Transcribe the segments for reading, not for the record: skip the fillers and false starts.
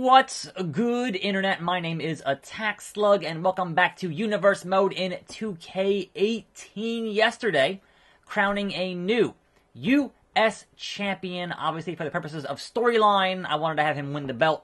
What's good, Internet? My name is Attack Slug, and welcome back to Universe Mode in 2K18. Yesterday, crowning a new U.S. champion, obviously for the purposes of storyline. I wanted to have him win the belt.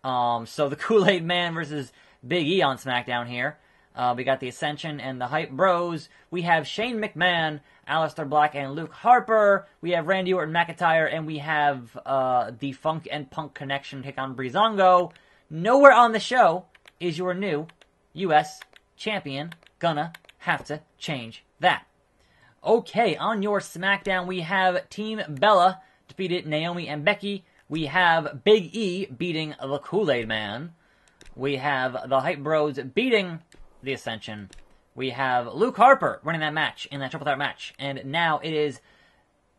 So the Kool-Aid Man versus Big E on SmackDown here. We got the Ascension and the Hype Bros. We have Shane McMahon, Aleister Black, and Luke Harper. We have Randy Orton McIntyre, and we have the Funk and Punk Connection take on Breezango. Nowhere on the show is your new U.S. champion. Gonna have to change that. Okay, on your SmackDown, we have Team Bella defeated Naomi and Becky. We have Big E beating the Kool-Aid Man. We have the Hype Bros beating the Ascension. We have Luke Harper winning that match in that triple threat match. And now it is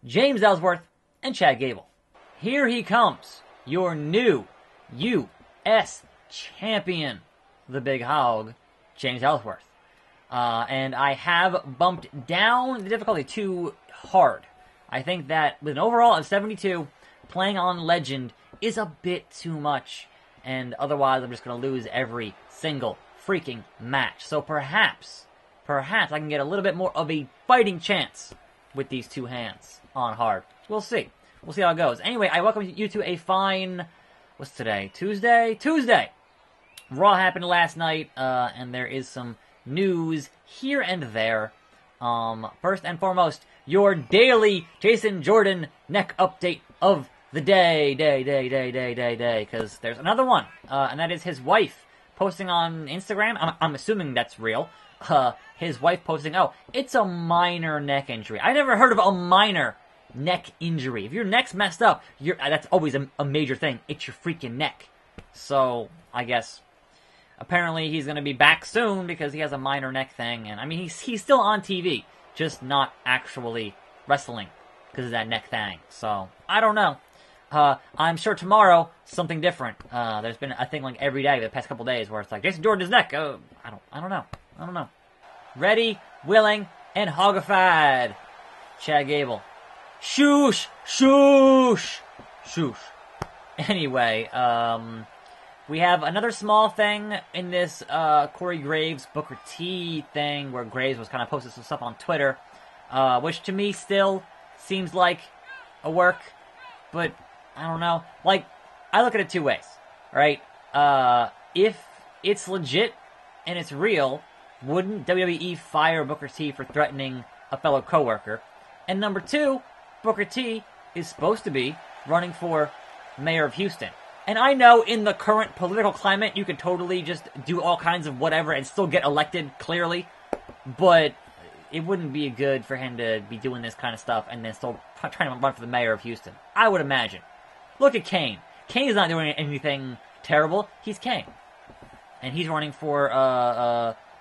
James Ellsworth and Chad Gable. Here he comes, your new U.S. champion, the Big Hog, James Ellsworth. And I have bumped down the difficulty too hard. I think that with an overall of 72, playing on Legend is a bit too much. And otherwise, I'm just going to lose every single freaking match. So perhaps I can get a little bit more of a fighting chance with these two hands on hard. We'll see. We'll see how it goes. Anyway, I welcome you to a fine, what's today? Tuesday? Tuesday! Raw happened last night, and there is some news here and there. First and foremost, your daily Jason Jordan neck update of the day, because there's another one, and that is his wife posting on Instagram. I'm assuming that's real. His wife posting, oh, it's a minor neck injury. I never heard of a minor neck injury. If your neck's messed up, that's always a major thing. It's your freaking neck. So, I guess, apparently he's going to be back soon because he has a minor neck thing. And, I mean, he's still on TV, just not actually wrestling because of that neck thing. So, I don't know. I'm sure tomorrow, something different. There's been a thing like every day the past couple days where it's like, Jason Jordan's neck. I don't know. Ready, willing, and hogified. Chad Gable. Shoosh. Anyway, we have another small thing in this Corey Graves, Booker T thing where Graves was kind of posting some stuff on Twitter, which to me still seems like a work, but I don't know. Like, I look at it two ways, right? If it's legit and it's real, wouldn't WWE fire Booker T for threatening a fellow coworker? And number two, Booker T is supposed to be running for mayor of Houston. And I know in the current political climate, you could totally just do all kinds of whatever and still get elected, clearly. But it wouldn't be good for him to be doing this kind of stuff and then still trying to run for the mayor of Houston. I would imagine. Look at Kane. Kane's not doing anything terrible. He's Kane. And he's running for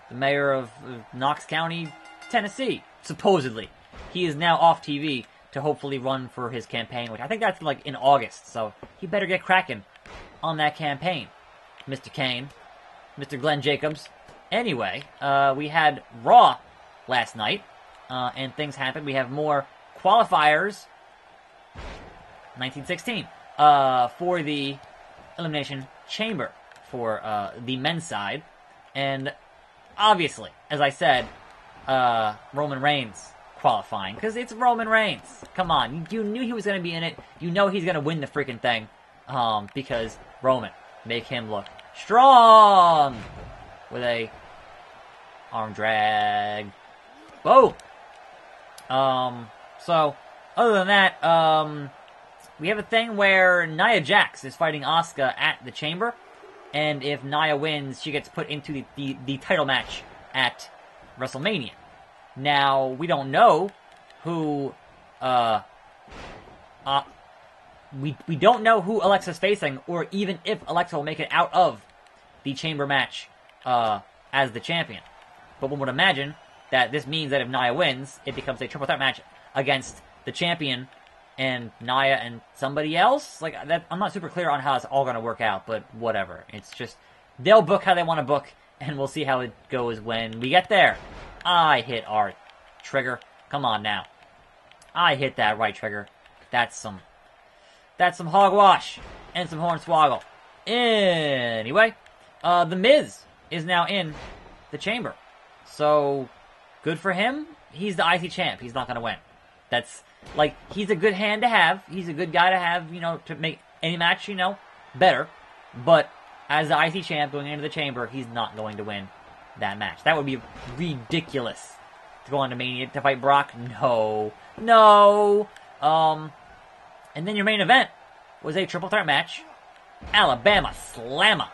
the mayor of Knox County, Tennessee, supposedly. He is now off TV to hopefully run for his campaign, which I think that's like in August. So he better get cracking on that campaign, Mr. Kane, Mr. Glenn Jacobs. Anyway, we had Raw last night, and things happened. We have more qualifiers, 1916, for the Elimination Chamber for the men's side. And obviously, as I said, Roman Reigns qualifying, because it's Roman Reigns. Come on, you knew he was going to be in it. You know he's going to win the freaking thing, because Roman, make him look strong with a arm drag. Whoa! So, other than that, we have a thing where Nia Jax is fighting Asuka at the Chamber, and if Nia wins, she gets put into the title match at WrestleMania. Now, we don't know who, we don't know who Alexa's facing, or even if Alexa will make it out of the Chamber match, as the champion. But one would imagine that this means that if Nia wins, it becomes a triple threat match against the champion and Nia and somebody else. Like, that, I'm not super clear on how it's all going to work out, but whatever. It's just, they'll book how they want to book, and we'll see how it goes when we get there. I hit our trigger. Come on now. I hit that right trigger. That's some hogwash and some hornswoggle. Anyway, The Miz is now in the chamber. So, good for him. He's the IC champ. He's not going to win. That's, like, he's a good hand to have. He's a good guy to have, you know, to make any match, you know, better. But, as the IC champ going into the chamber, he's not going to win that match. That would be ridiculous. To go on to Mania to fight Brock? No. No! And then your main event was a triple threat match. Alabama Slammer.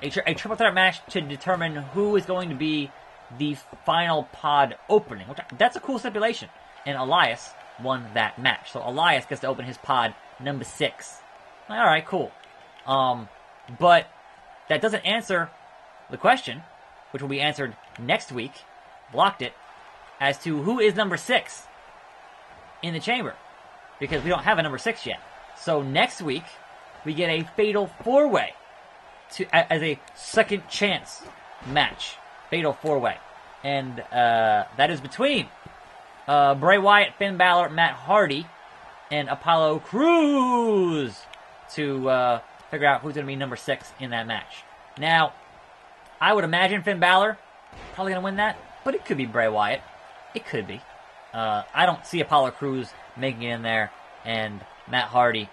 A triple threat match to determine who is going to be the final pod opening. That's a cool stipulation. And Elias won that match. So Elias gets to open his pod number 6. Alright, cool. But that doesn't answer the question, which will be answered next week. Blocked it. As to who is number 6 in the chamber. Because we don't have a number 6 yet. So next week, we get a fatal 4-way as a second chance match. Fatal 4-way. And that is between Bray Wyatt, Finn Balor, Matt Hardy, and Apollo Crews to figure out who's going to be number 6 in that match. Now, I would imagine Finn Balor probably going to win that, but it could be Bray Wyatt. It could be. I don't see Apollo Crews making it in there, and Matt Hardy,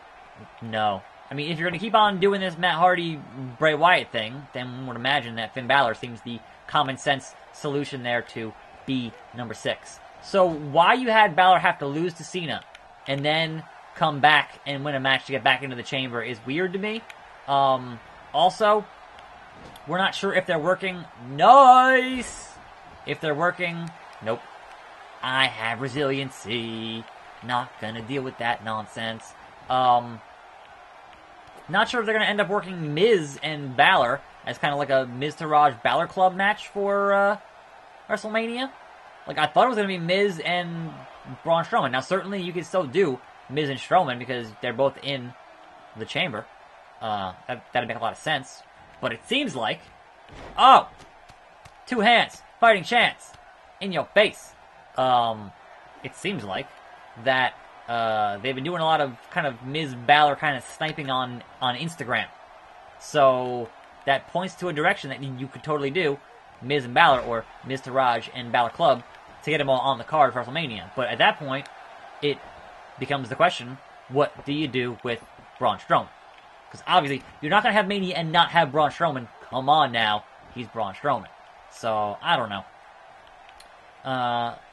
no. I mean, if you're going to keep on doing this Matt Hardy-Bray Wyatt thing, then one would imagine that Finn Balor seems the common sense solution there to be number 6. So why you had Balor have to lose to Cena and then come back and win a match to get back into the chamber is weird to me. Also, we're not sure if they're working. Nice! If they're working, nope. I have resiliency. Not gonna deal with that nonsense. Not sure if they're gonna end up working Miz and Balor as kind of like a Miz to Raj Balor Club match for WrestleMania. Like, I thought it was gonna be Miz and Braun Strowman. Now, certainly you could still do Miz and Strowman because they're both in the chamber. That'd make a lot of sense. But it seems like, oh, 2 hands, fighting chance, in your face. It seems like that they've been doing a lot of kind of Miz Balor kind of sniping on Instagram. So that points to a direction that you could totally do Miz and Balor or Miz to Raj and Balor Club to get them all on the card for WrestleMania. But at that point, it becomes the question, what do you do with Braun Strowman? Because obviously, you're not going to have Mania and not have Braun Strowman. Come on now, he's Braun Strowman. So, I don't know.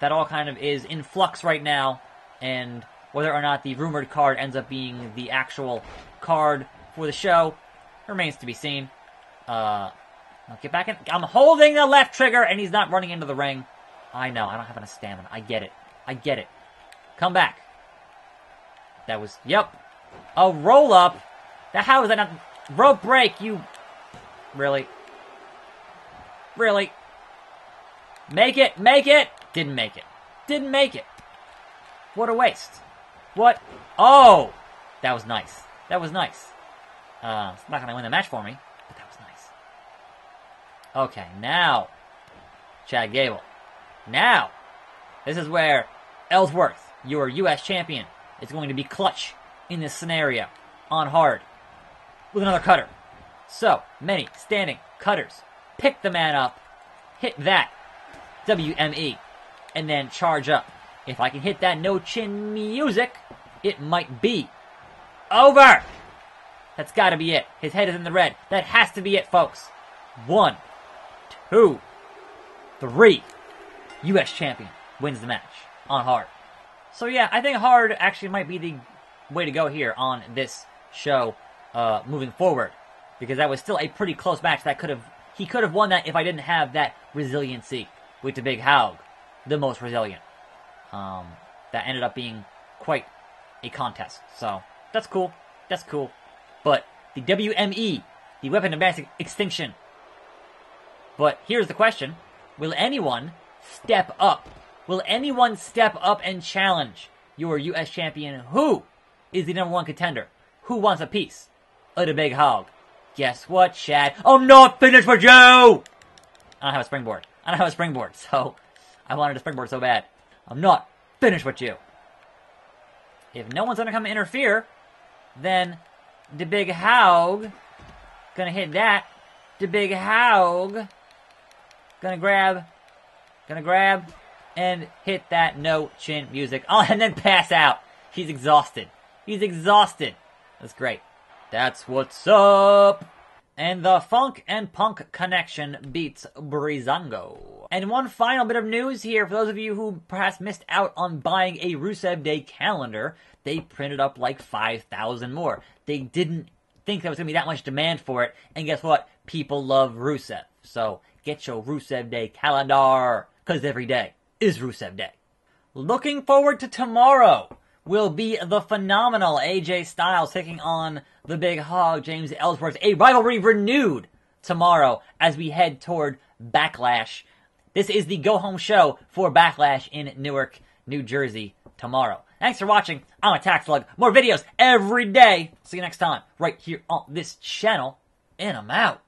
That all kind of is in flux right now, and whether or not the rumored card ends up being the actual card for the show remains to be seen. I'll get back in. I'm holding the left trigger, and he's not running into the ring. I know, I don't have enough stamina. I get it. I get it. Come back. That was, yep. A roll-up. How is that not... Rope break, you... Really? Really? Make it! Make it! Didn't make it. Didn't make it. What a waste. What? Oh! That was nice. That was nice. It's not going to win the match for me, but that was nice. Okay, now... Chad Gable. Now, this is where Ellsworth, your U.S. champion, is going to be clutch in this scenario. On hard. With another cutter. So, many standing cutters. Pick the man up. Hit that. WME. And then charge up. If I can hit that no-chin music, it might be over. That's got to be it. His head is in the red. That has to be it, folks. 1, 2, 3. U.S. champion wins the match on hard. So yeah, I think hard actually might be the way to go here on this show moving forward. Because that was still a pretty close match. He could have won that if I didn't have that resiliency with the Big Haug, the most resilient. That ended up being quite a contest. So, that's cool. That's cool. But the WME, the Weapon of Mass Extinction. But here's the question. Will anyone step up? Will anyone step up and challenge your U.S. champion? Who is the #1 contender? Who wants a piece of the Big Hog? Guess what, Chad? I'm not finished with you! I don't have a springboard. I don't have a springboard, so I wanted a springboard so bad. I'm not finished with you. If no one's going to come interfere, then the Big Hog Gonna hit that. The big hog. Gonna grab, and hit that no chin music. Oh, and then pass out. He's exhausted. He's exhausted. That's great. That's what's up. And the Funk and Punk connection beats Breezango. And one final bit of news here for those of you who perhaps missed out on buying a Rusev Day calendar. They printed up like 5,000 more. They didn't think there was going to be that much demand for it. And guess what? People love Rusev. So get your Rusev Day calendar, because every day is Rusev Day. Looking forward to tomorrow will be the phenomenal AJ Styles taking on the big hog James Ellsworth. A rivalry renewed tomorrow as we head toward Backlash. This is the go-home show for Backlash in Newark, New Jersey tomorrow. Thanks for watching. I'm Attack Slug. More videos every day. See you next time right here on this channel. And I'm out.